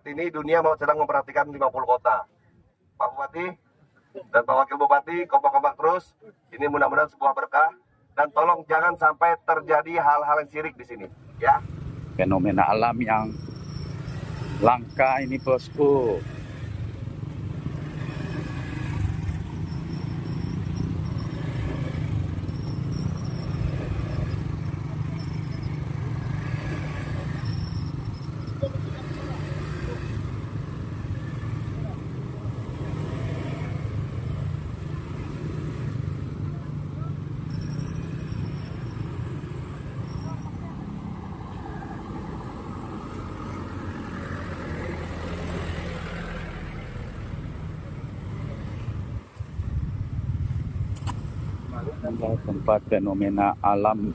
ini dunia sedang memperhatikan 50 kota. Pak Bupati dan Pak Wakil Bupati, kompak-kompak terus. Ini mudah-mudahan sebuah berkah. Dan tolong jangan sampai terjadi hal-hal yang syirik di sini, ya. Fenomena alam yang langka ini bosku. Tempat fenomena alam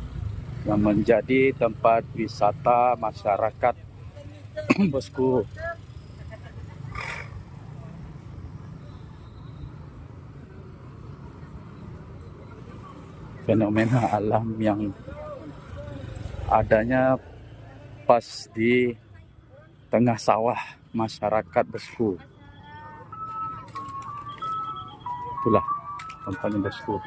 yang menjadi tempat wisata masyarakat bosku. Fenomena alam yang adanya pas di tengah sawah masyarakat bosku. Itulah tempatnya bosku.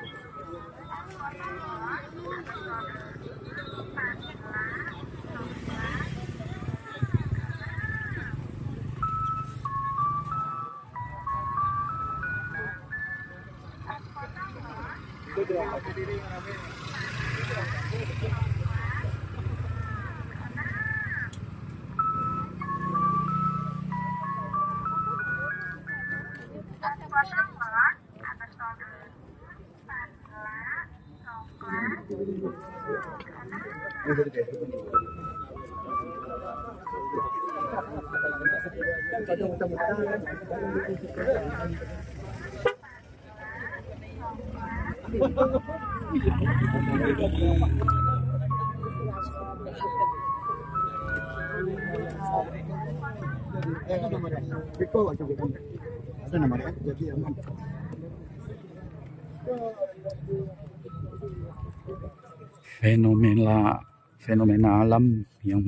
Fenomena alam yang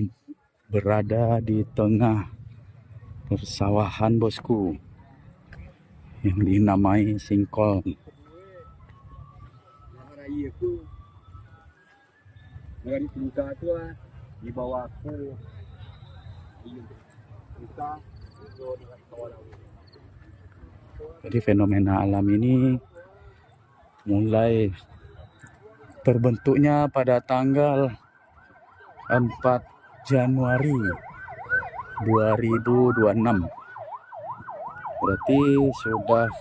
berada di tengah persawahan bosku yang dinamai singkong. Di bawah Jadi fenomena alam ini mulai terbentuknya pada tanggal 4 Januari 2026. Berarti sudah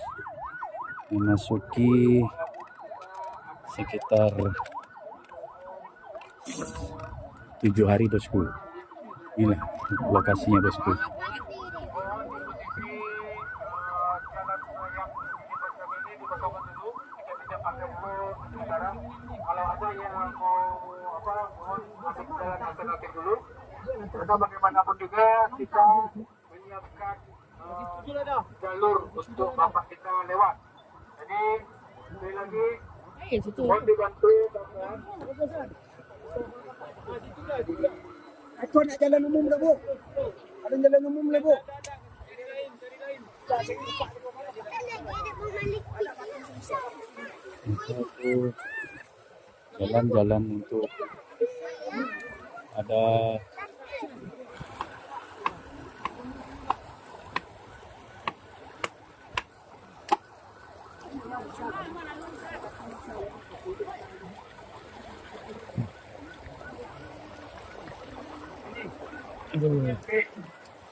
memasuki sekitar 7 hari bosku. Inilah lokasinya bosku. Kalau ada yang mohon masuk jalan alternatif dulu. Karena bagaimanapun juga kita menyiapkan jalur untuk bapak kita lewat. Jadi sekali lagi mohon dibantu bapak. Aku nak jalan umum dah bu. Ada jalan umum lah bu. Jalan-jalan untuk ada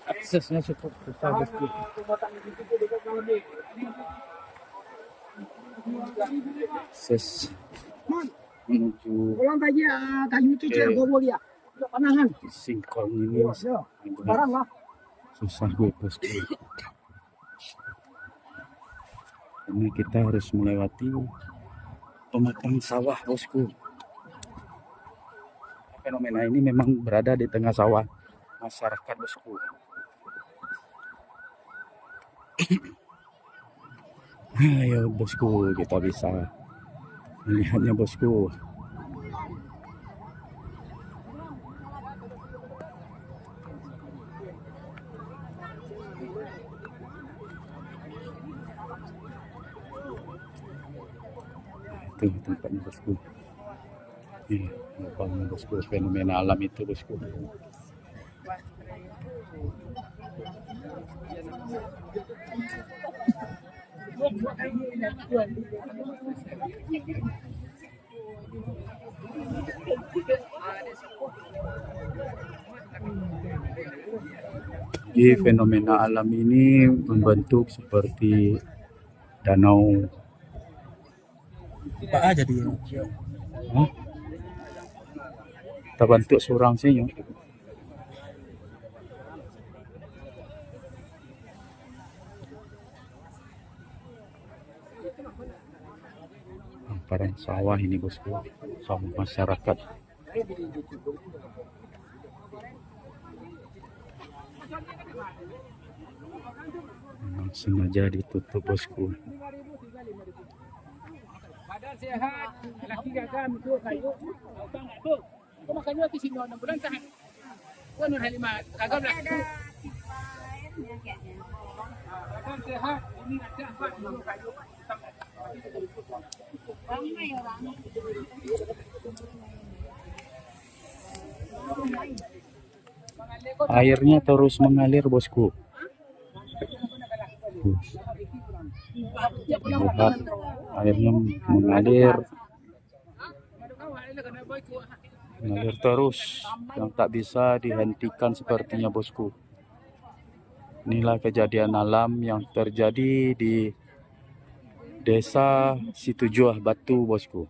aksesnya cukup susah bosku. Akses menuju Pulang kaji kayu tu je bawa dia. Panahan. singkong ini Barang lah. susah gue bosku. Karena kita harus melewati pematang sawah bosku. Fenomena ini memang berada di tengah sawah masyarakat bosku. Ayo bosku, kita bisa melihatnya bosku. Itu tempatnya bosku. Ini apa bosku, fenomena alam itu bosku. Jadi fenomena alam ini membentuk seperti danau. Apa aja dia? Hah? Kita bentuk surang sih ya. Hamparan sawah ini bosku, sawah masyarakat. Memang sengaja ditutup bosku. Badan sehat, laki gagam itu kayu, utang itu. Kau makannya di sini 6 bulan tahan. Kau nur halima gagam lah. Badan sehat, ini ada apa? Dulu kayu. Airnya terus mengalir bosku. Lihat, airnya mengalir terus, yang tak bisa dihentikan sepertinya bosku. Inilah kejadian alam yang terjadi di Desa Situjuah Batu bosku.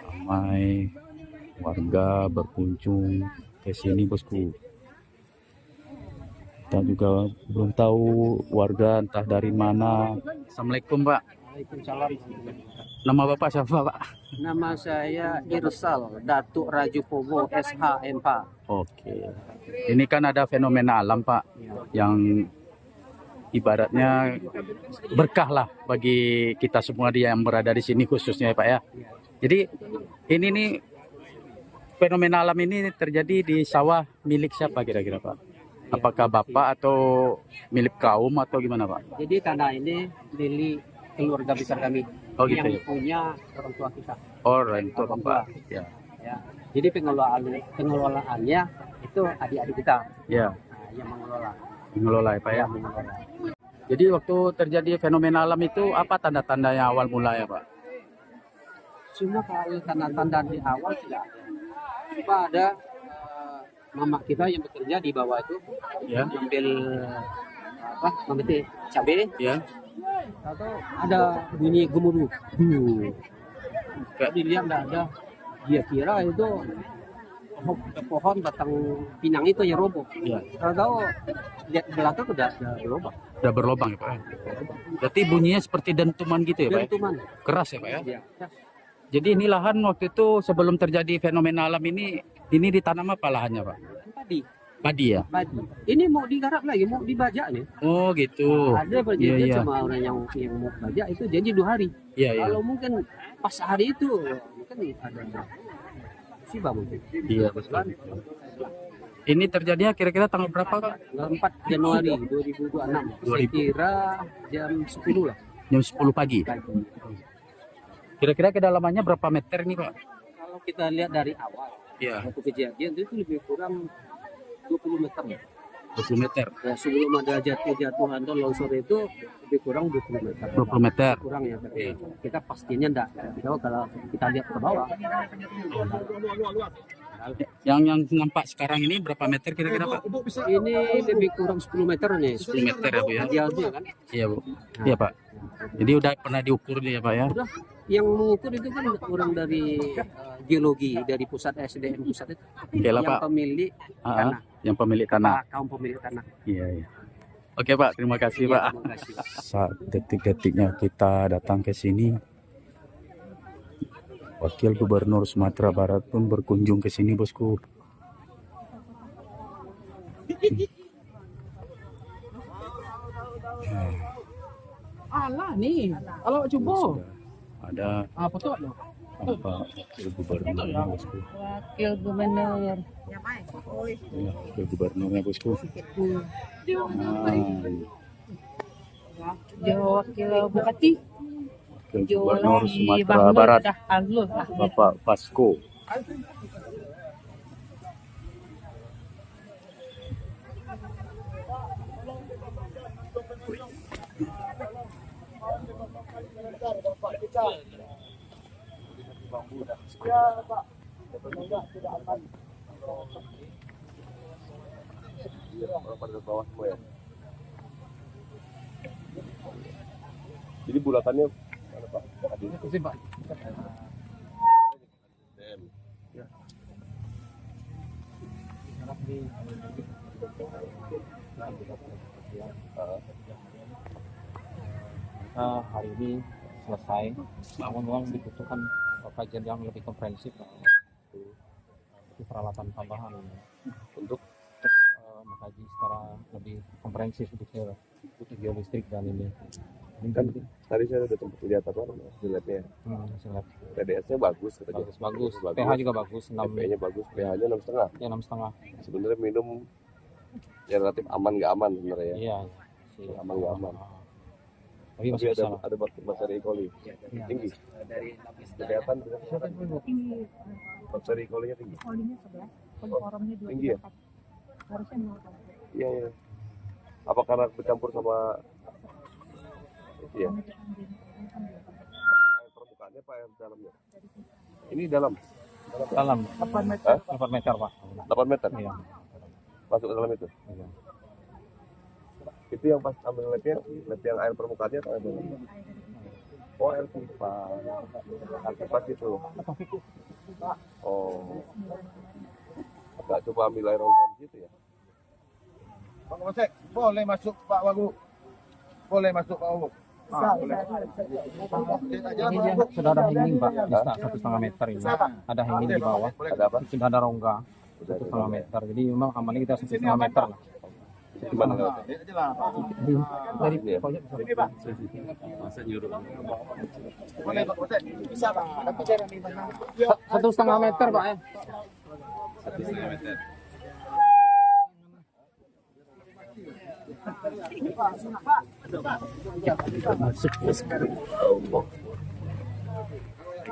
Ramai warga berkunjung ke sini bosku. Kita juga belum tahu warga entah dari mana. Assalamualaikum Pak. Waalaikumsalam. Nama Bapak siapa Pak? Nama saya Irsal Datuk Rajupobo SHMP. Oke. Ini kan ada fenomena alam Pak, yang ibaratnya berkah lah bagi kita semua yang berada di sini khususnya ya Pak ya. Jadi ini nih fenomena alam ini terjadi di sawah milik siapa kira-kira Pak? Apakah Bapak atau milik kaum atau gimana Pak? Jadi tanah ini milik keluarga besar kami. Oh gitu yang ya? punya orang tua kita. Oh itu Pak. Ya. Ya. Jadi pengelolaannya itu adik-adik kita. Ya. Nah, yang mengelola. Mengelola ya Pak ya. Mengelola. Jadi waktu terjadi fenomena alam itu apa tanda-tanda yang awal mula ya Pak? Semua kalau tanda-tanda di awal tidak ada. Cuma ada mama kita yang bekerja di bawah itu Ya. memetik cabai. Ya. Atau ada bunyi gemuruh. Tapi dilihat tidak ada. Dia kira itu pohon batang pinang itu yang roboh. Ya. Kalau tahu lihat belakang udah berubah. Udah berlobang ya Pak. Ya? Berarti bunyinya seperti dentuman gitu ya Pak? Ya? Dentuman. Keras ya Pak ya? Ya. Jadi ini lahan waktu itu sebelum terjadi fenomena alam ini ditanam apa lahannya Pak? Padi. Padi ya? Padi. Ini mau digarap lagi, mau dibajak nih. Oh gitu. Ada perjanjian Iya. sama orang yang mau bajak itu janji 2 hari. Iya iya. Kalau mungkin pas hari itu mungkin ada musibah mungkin. Iya betul. Ini terjadinya kira-kira tanggal berapa Pak? 4 Januari 2026. Saya kira jam 10 lah. Jam 10 pagi. Kira-kira kedalamannya berapa meter nih Pak? Kalau kita lihat dari awal, Iya. waktu kejadian itu lebih kurang 20 meter. 20 meter. Ya, sebelum ada jatuhan atau longsor itu lebih kurang 20 meter. 20 meter. Kurang ya, tapi kita pastinya enggak. Kalau kita lihat ke bawah, Yang nampak sekarang ini berapa meter kira-kira Pak? ini lebih kurang 10 meter nih. 10 meter ya Bu ya? Idealnya kan. Iya Bu. Iya Pak. Jadi udah pernah diukur nih ya Pak ya? Udah, yang mengukur itu kan orang dari geologi dari pusat SDM pusat itu. Oke lah Yang Pak. pemilik tanah. Yang pemilik tanah. Kaum pemilik tanah. Iya iya. Oke Pak, terima kasih Iya, Pak. terima kasih. Saat detik-detiknya kita datang ke sini, Wakil Gubernur Sumatera Barat pun berkunjung ke sini bosku. Alah nih, kalau coba. Ada Apa tuh? Pak Wakil Gubernurnya bosku. Wakil Gubernur. Ya, Wakil Gubernurnya bosku. Wakil Bupati. Wakil Gubernur Sumatera Barat, Bapak Vasco. Jadi bulatannya mana Pak? Itu Pak. Ya. Hari ini selesai, namun memang dibutuhkan kajian yang lebih komprehensif itu peralatan tambahan untuk mengkaji secara lebih komprehensif untuk geolistrik dan ini. Kan tadi saya udah sempat lihat apa hasilnya. TDS-nya bagus katanya. Bagus. pH juga bagus. pH-nya bagus. pH-nya 6,5. Ya 6,5. Sebenarnya minum ya relatif aman nggak aman sebenarnya ya. Iya. Aman nggak aman. Tapi masih ada bakteri E. coli tinggi. Kelihatan bakteri E. coli-nya tinggi. Tinggi ya? Iya ya. Apa karena bercampur sama iya. Air permukaannya apa air dalamnya? Ini dalam. 8 meter. 8 meter Pak. 8 meter. Iya. Masuk ke dalam itu. Iya. Itu yang pas ambil lab yang air permukaannya atau air dalam? Oh, air pipa. Air pipa itu. Oh. Nggak coba ambil air dalam gitu ya? Pak Kapolsek, boleh masuk Pak Wagub. Boleh masuk Pak Wagub. Ini dia sudah ada hanging Pak, di 1,5 meter ini. Ada hanging di bawah. Ada apa? Sudah ada rongga 1,5 meter. Jadi memang amannya kita 1,5 meter lah. Gimana? Dari pojok Ini Pak. Masa nyuruh. Boleh Pak Kapolsek. Bisa Pak. Tapi cara nih Bang. 1,5 meter Pak ya. 1,5 meter. Masuk bosku.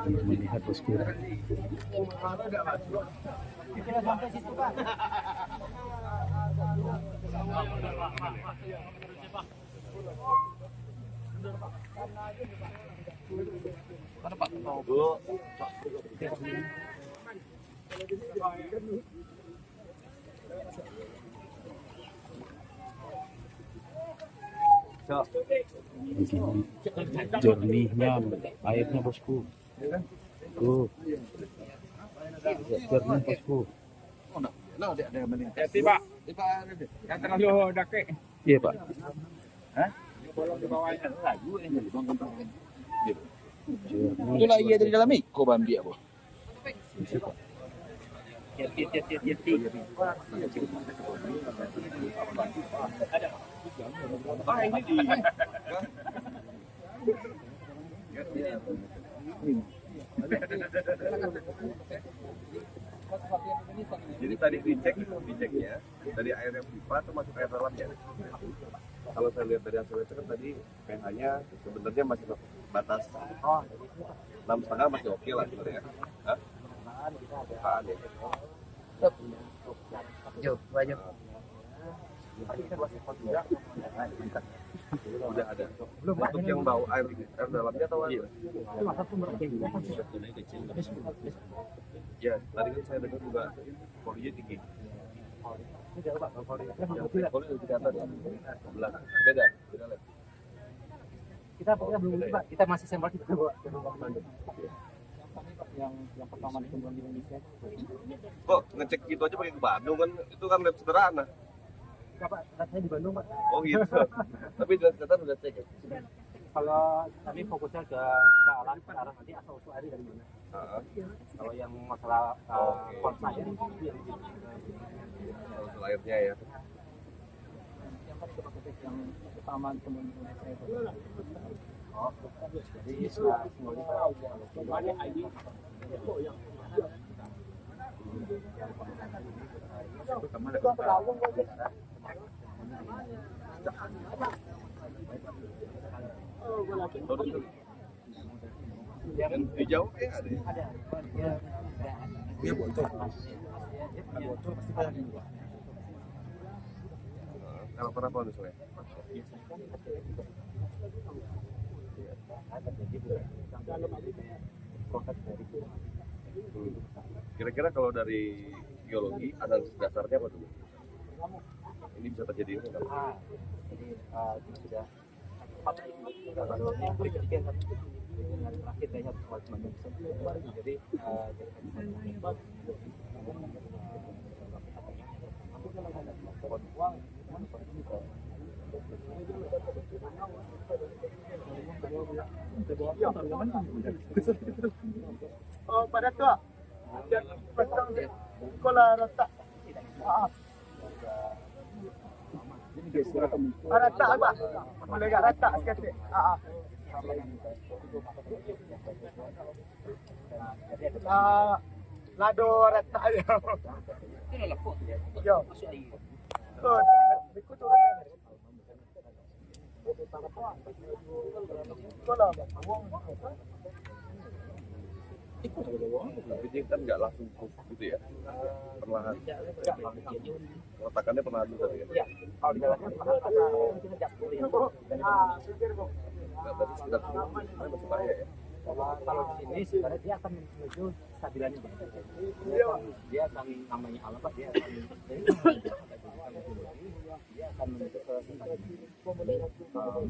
Melihat bosku. Begini jernihnya airnya bosku. Tuh. Jernih bosku. Hati Pak. Yang terlalu dake. Iya Pak. Kalau di bawahnya lagu ini jadi bang. Jernih. Itulah iya dari dalam iko bambi ya, Bu. Ah ini di. Jadi tadi diceknya dari air yang pipa termasuk air dalamnya. Kalau saya lihat dari hasilnya itu kan tadi pH-nya sebenarnya masih batas 6,5 masih oke lah sebenarnya. Hah? Apaan ya? Udah ada. Untuk yang bau air dalamnya atau air? Ya, tadi kan saya dengar juga kolinya tinggi. Yang koli lebih ke atas ya? Sebelah. Beda lab. Kita belum Pak, kita masih sampel kita bawa yang pertama di Indonesia. Kok ngecek gitu aja pakai ke Bandung kan? Itu kan lab sederhana. Pak, saya di Bandung Pak. Oh gitu. Tapi ternyata udah cek ya? Kalau kami fokusnya ke arah nanti asal usul air dari mana. Kalau yang masalah konsep ya, Usul airnya ya. yang pertama teman-teman saya itu Jadi semuanya Dan di Jawa kayak ada ya? Iya, bocor. Kalau pernah pohon soalnya. Kira-kira kalau dari geologi analisis dasarnya apa dulu? Ini bisa terjadi apa enggak? Jadi sudah terakhir kayaknya jadi Oh, pada tu. Pasang sekolah rata. Rata apa? Boleh gak rata sikit. Lado rata dia. Yo. Oh, ikut tu. Sekolah. Jadi kan nggak langsung gitu ya, perlahan. Letakannya perlahan dulu tadi ya. kalau di dalamnya Nggak berarti sekitar masih bahaya ya. kalau di sini sebenarnya dia akan menuju stabilannya Bang. Dia akan namanya alam Pak, dia akan menuju ke stabilan.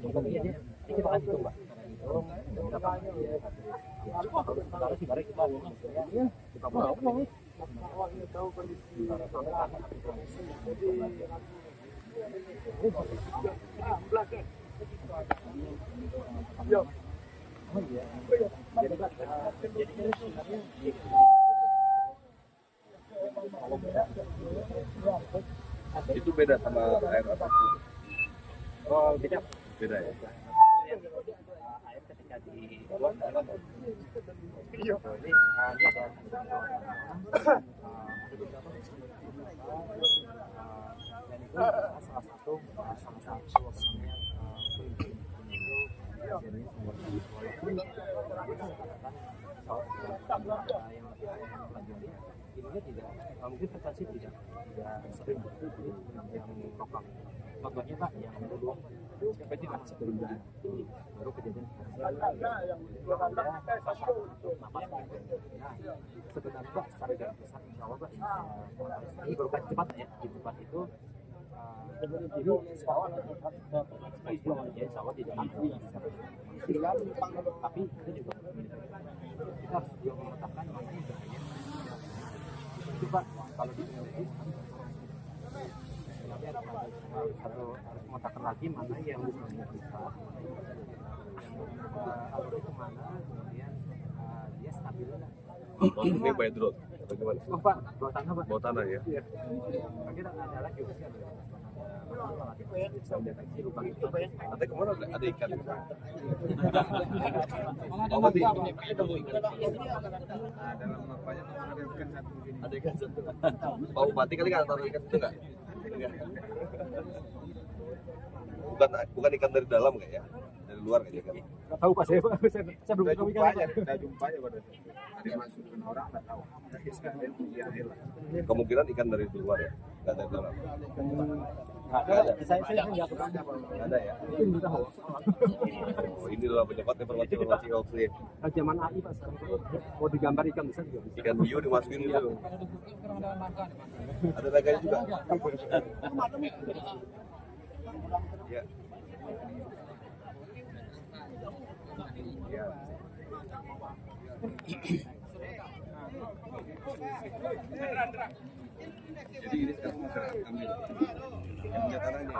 Contohnya dia bakal hitung Pak. Kalau sebenarnya kita Itu beda sama air apa? oh beda. Beda ya. Air ketika di luar dalam ini ada salah satu suasananya ininya tidak mungkin frekuensi tidak sering yang lokal. Contohnya Pak yang dulu siapa sih Pak sebelum ini baru kejadian sebenarnya Pak secara garis besar insya Allah Pak ini baru kan cepat ya di tempat itu itu sawah jadi sawah tidak tapi itu juga kita harus juga mengatakan mana yang bahaya itu Pak kalau di harus mengatakan lagi mana yang bisa alur itu mana kemudian dia stabil lah. Ini by drone atau gimana? Oh Pak, bawah tanah Pak. Bawah tanah ya? Iya. Kita ada lagi bisa deteksi lubang itu. Nanti kemana ada ikan? Ada ikan satu. Bau mati kali nggak taruh ikan itu nggak? Bukan ikan dari dalam kayak ya? Dari luar kayaknya kan? Nggak tahu Pak, saya belum tahu ikan. Jumpanya pada dia masukin orang nggak tahu. Kemungkinan ikan dari luar ya, nggak dari dalam. Nggak ada. Saya nggak pernah. Nggak ada ya. Mungkin kita hoax. Oh, ini adalah penyebab informasi hoax nih. Zaman AI Pak sekarang mau digambar ikan bisa juga bisa. Ikan hiu dimasukin gitu. Ada naganya juga. Ya. Ya. Jadi ini sekarang masyarakat ambil yang punya tanahnya.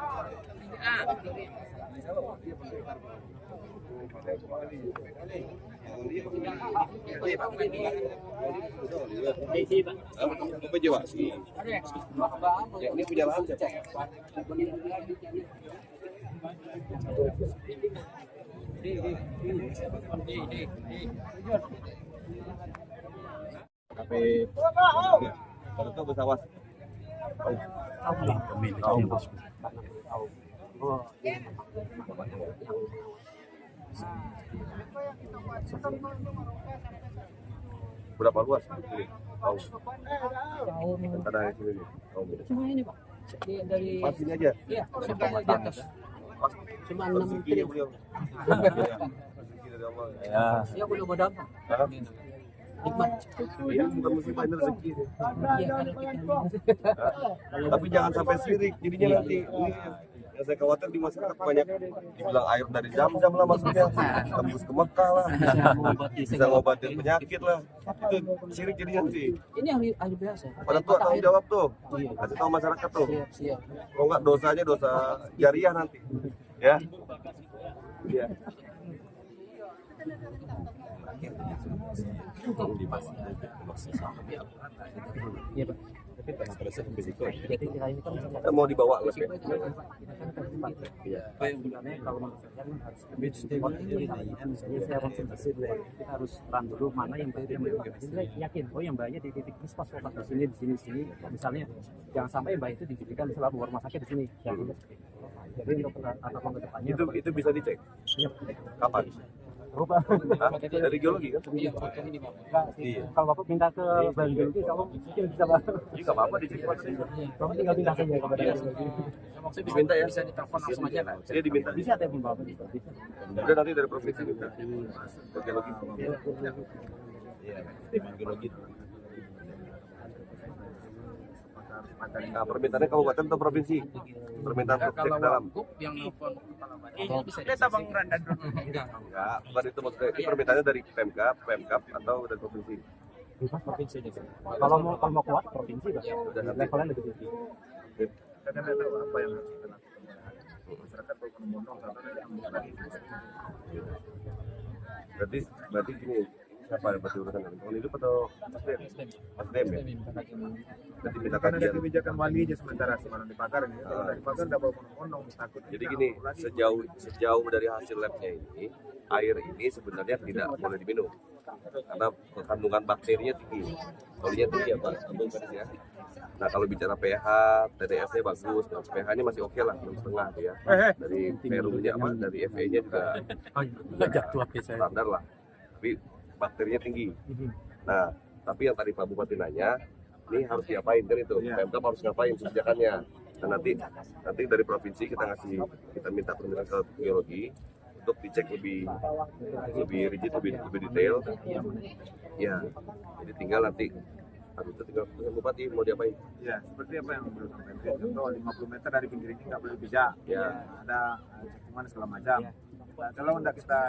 Ini punya lahan siapa? Tapi kalau itu besawas. Pemiliknya bos. Berapa luas? Ini, tahu. Ada yang sini nih. Tahu beda. Cuma ini Pak. Dari Pas sini aja. iya, sampai di atas. Cuma 6 Rezeki meter. ya beliau. Rezeki dari Allah. Ya. Ya udah berdampak. Hah? Nikmat. Iya, bukan musibah ini rezeki. Iya, kalau kita Tapi jangan sampai sirik. Jadinya nanti ini yang saya khawatir di masyarakat banyak dibilang air dari Zam-Zam lah masuknya, tembus ke Mekah lah, bisa ngobatin penyakit lah. Itu sirik jadi nanti. ini ahli biasa. Pada tua tanggung jawab tuh, kasih tahu masyarakat tuh. Siap. Kalau nggak dosanya dosa jariah nanti, ya. Iya. Iya Pak. Jadi kita ini kan Kan mau dibawa lagi. Kalau menurut saya kan harus misalnya saya konsentrasi kita harus run dulu mana yang bahaya kita yakin yang bahaya di titik ini pas di sini misalnya jangan sampai yang bahaya itu dijadikan misalnya rumah sakit di sini jadi untuk atau ke depannya Itu bisa dicek. Kapan? Rubah. Hah? Dari geologi kan? Iya. Kalau Bapak minta ke Bang Geologi, kalau mungkin bisa Pak. Iya nggak apa-apa dicek. Bapak tinggal pindah saja kepada Geologi. Diminta ya? Bisa ditelepon langsung aja. Dia diminta. Bisa telepon Bapak bisa. Udah nanti dari provinsi minta. Ke geologi. Iya, tim geologi. Nah, permintaannya kabupaten atau provinsi? Permintaan untuk cek dalam. yang nelfon kepala badan bisa Enggak, bukan itu maksudnya. Itu permintaannya dari Pemkab atau dari provinsi. Bisa provinsi deh. Kalau mau kuat provinsi Pak. Udah nanti. Levelnya lebih tinggi. Karena tidak tahu apa yang harus kita lakukan. Masyarakat kalau ngomong katanya yang lagi. Berarti gini, siapa yang berarti urusan ini? Kalau hidup atau SDM? SDM ya? Berarti minta Kan ada kajian. kebijakan wali aja sementara sebelum dibakar ini. Kalau udah dibakar udah bawa ngomong takut. Jadi gini, sejauh dari hasil labnya ini, air ini sebenarnya tidak boleh diminum karena kandungan bakterinya tinggi, solinya tinggi ya Pak, Abang tadi ya. Nah kalau bicara pH, TDS-nya bagus, pH-nya masih oke lah, 6,5 tuh ya. Dari Peru-nya apa, dari FE-nya juga Jatuh api saya. standar lah, tapi bakterinya tinggi. Nah tapi yang tadi Pak Bupati nanya, ini harus diapain kan itu, Pemkab harus ngapain kebijakannya. Nah nanti dari provinsi kita minta permintaan ke geologi untuk dicek lebih rigid, lebih detail. Ya, jadi tinggal nanti habis itu tinggal bupati mau diapain. Ya, seperti apa yang belum sampaikan. Contoh 50 meter dari pinggir ini nggak boleh bijak. Ya. Ada cekungan segala macam. Nah, kalau tidak kita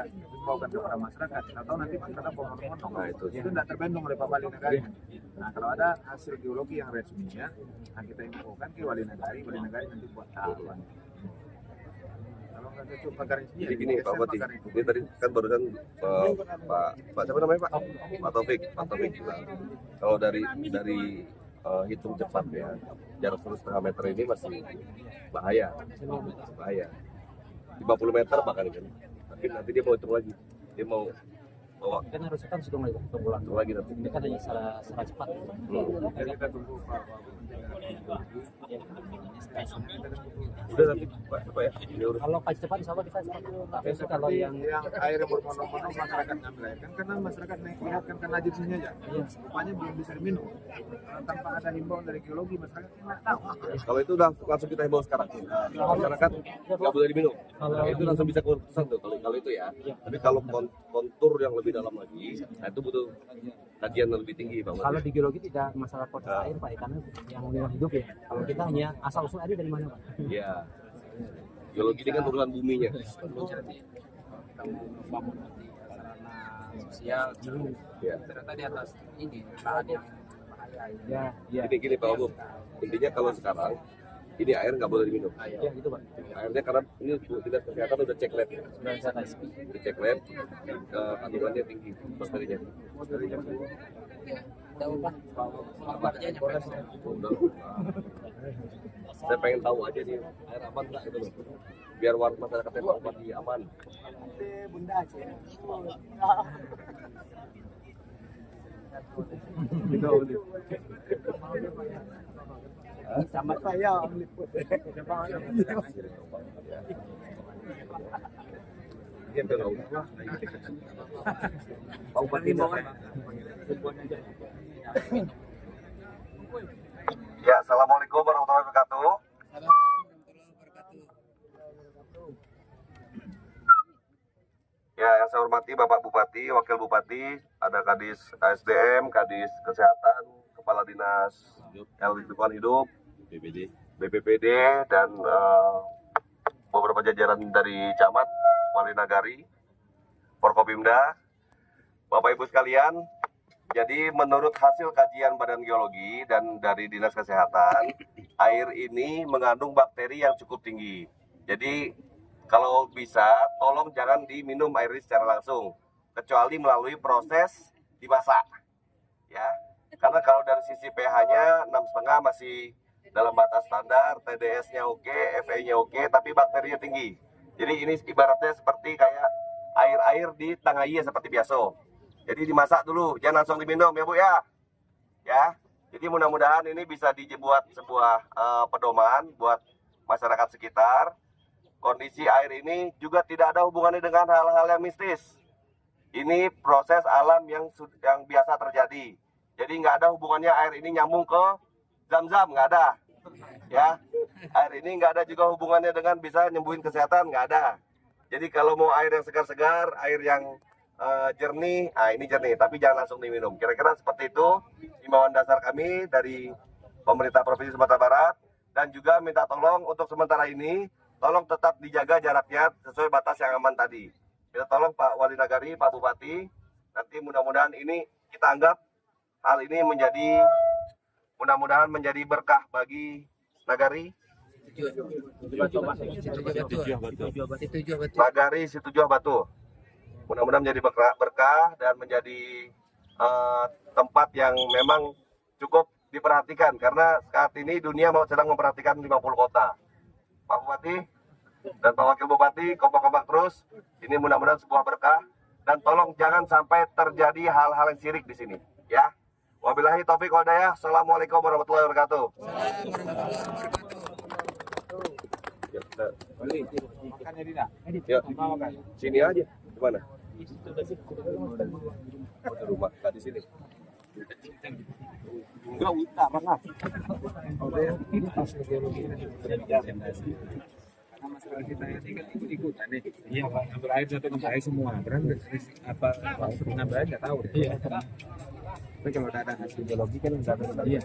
bawakan kepada masyarakat, kita tahu nanti masyarakat ngomong-ngomong. Nah, itu. Itu tidak terbendung oleh Pak Wali Negari. Nah, kalau ada hasil geologi yang resminya, nah kita infokan ke Wali Negari nanti buat tahapan. Kalau nggak cocok pagar ini, Jadi gini Pak Bupati, ini tadi kan barusan Pak siapa namanya Pak Taufik bilang kalau dari hitung cepat ya jarak 1,5 meter ini masih bahaya. 50 meter bahkan kan. Tapi nanti dia mau hitung lagi, dia mau bawa Kan harus kan hitung lagi bulan. hitung lagi nanti. Ini kan hanya secara cepat. jadi kita tunggu Pak. Udah nanti Pak ya ini urus. Kalau kaji cepat insya Allah bisa cepat. Tapi Seperti kalau yang yang air bermonong-monong masyarakat ngambil air kan karena masyarakat lihat kan karena jenisnya aja. Rupanya belum bisa diminum. Tanpa ada himbauan dari geologi masyarakat nggak tahu. Kalau itu udah langsung kita himbau sekarang. Masyarakat nggak boleh diminum. Itu langsung bisa keputusan tuh kalau itu ya. Tapi kalau kontur yang lebih dalam lagi, nah itu butuh kajian yang lebih tinggi Pak. kalau di geologi tidak masalah kualitas air Pak, karena yang lingkungan hidup ya. Kalau kita hanya asal usul air dari mana Pak? Iya. Geologi ini kan turunan buminya. kita mau membangun nanti sarana sosial Ya. ternyata di atas ini lahan yang bahaya. Ya, Gini Pak Umum. Intinya kalau sekarang ini air nggak boleh diminum. ya gitu Pak. Airnya karena ini dinas kesehatan udah cek lab. Udah cek lab, kandungannya tinggi bakterinya. Jauh Pak, apa kerjanya Pak? Udah. Saya pengen tahu aja nih air aman nggak gitu loh. Biar warga masyarakatnya Pak Bupati aman. Bunda aja. Sama saya meliput. Gitu loh. Pak Bupati mau kan? Ya, assalamualaikum warahmatullahi wabarakatuh. Ya, yang saya hormati Bapak Bupati, Wakil Bupati, ada Kadis ASDM, Kadis Kesehatan, Kepala Dinas Lingkungan Hidup, BPPD, dan beberapa jajaran dari Camat, Wali Nagari, Forkopimda, Bapak Ibu sekalian. Jadi menurut hasil kajian Badan Geologi dan dari Dinas Kesehatan, air ini mengandung bakteri yang cukup tinggi. Jadi kalau bisa, tolong jangan diminum air ini secara langsung, kecuali melalui proses dimasak. Ya, karena kalau dari sisi pH-nya 6,5 masih dalam batas standar, TDS-nya oke, Fe-nya oke, tapi bakterinya tinggi. Jadi ini ibaratnya seperti kayak air-air di Tangaiya seperti biasa. Jadi dimasak dulu, jangan langsung diminum ya Bu ya. Ya, jadi mudah-mudahan ini bisa dibuat sebuah pedoman buat masyarakat sekitar. Kondisi air ini juga tidak ada hubungannya dengan hal-hal yang mistis. Ini proses alam yang biasa terjadi. Jadi nggak ada hubungannya air ini nyambung ke Zam-Zam, nggak ada. Ya, air ini nggak ada juga hubungannya dengan bisa nyembuhin kesehatan, nggak ada. Jadi kalau mau air yang segar-segar, air yang jernih, ini jernih, tapi jangan langsung diminum. Kira-kira seperti itu himbauan dasar kami dari pemerintah Provinsi Sumatera Barat, dan juga minta tolong untuk sementara ini, tolong tetap dijaga jaraknya sesuai batas yang aman tadi. Minta tolong Pak Wali Nagari, Pak Bupati, nanti mudah-mudahan ini kita anggap hal ini mudah-mudahan menjadi berkah bagi Nagari. Nagari Situjuh Batu. Mudah-mudahan menjadi berkah dan menjadi tempat yang memang cukup diperhatikan, karena saat ini dunia sedang memperhatikan 50 kota. Pak Bupati dan Pak Wakil Bupati, kompak-kompak terus. Ini mudah-mudahan sebuah berkah, dan tolong jangan sampai terjadi hal-hal yang syirik di sini, ya. Wabillahi taufiq wal hidayah. Assalamualaikum warahmatullahi wabarakatuh. Ya, sini aja. Gimana? Rumah di sini. Enggak utara lah. Karena masyarakat kita ini kan ikut-ikutan nih. Iya, Pak. Ngambil air satu ngambil air semua. Berarti apa ngambil air nggak tahu deh. Iya. Tapi kalau ada hasil geologi kan nggak ada. Iya.